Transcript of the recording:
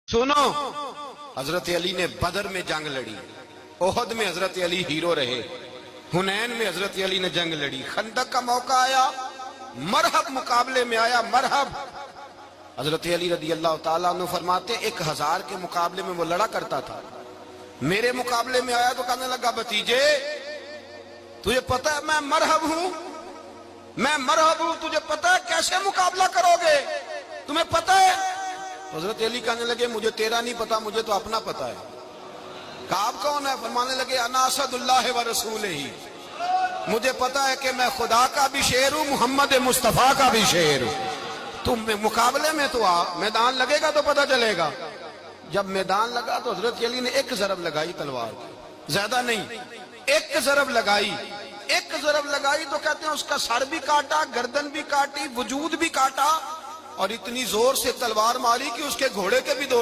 सुनो, हजरत अली ने बदर में जंग लड़ी, ओहद में हजरत अली हीरो रहे, हुनैन में हजरत अली ने जंग लड़ी, खंदक का मौका आया, मरहब मुकाबले में आया, मरहब। हजरत अली रदी अल्लाह ताला अन्हु फरमाते 1000 के मुकाबले में वो लड़ा करता था, मेरे मुकाबले में आया तो कहने लगा भतीजे तुझे पता है मैं मरहब हूं, मैं मरहब हूं, तुझे पता है कैसे मुकाबला करोगे, तुम्हें पता है? हजरत अली कहने लगे मुझे तेरा नहीं पता, मुझे तो अपना पता है। काब कौन है? फरमाने लगे अना असदुल्लाह व रसूल ही, मुझे पता है कि मैं खुदा का भी शेर हूं, मोहम्मद मुस्तफा का भी शेर हूं। तुम मुकाबले में तो आ, मैदान लगेगा तो पता चलेगा। जब मैदान लगा तो हजरत अली ने एक जरब लगाई तलवार की, ज्यादा नहीं, एक जरब लगाई, एक जरब लगाई तो कहते हैं उसका सर भी काटा, गर्दन भी काटी, वजूद भी काटा, और इतनी जोर से तलवार मारी कि उसके घोड़े के भी दो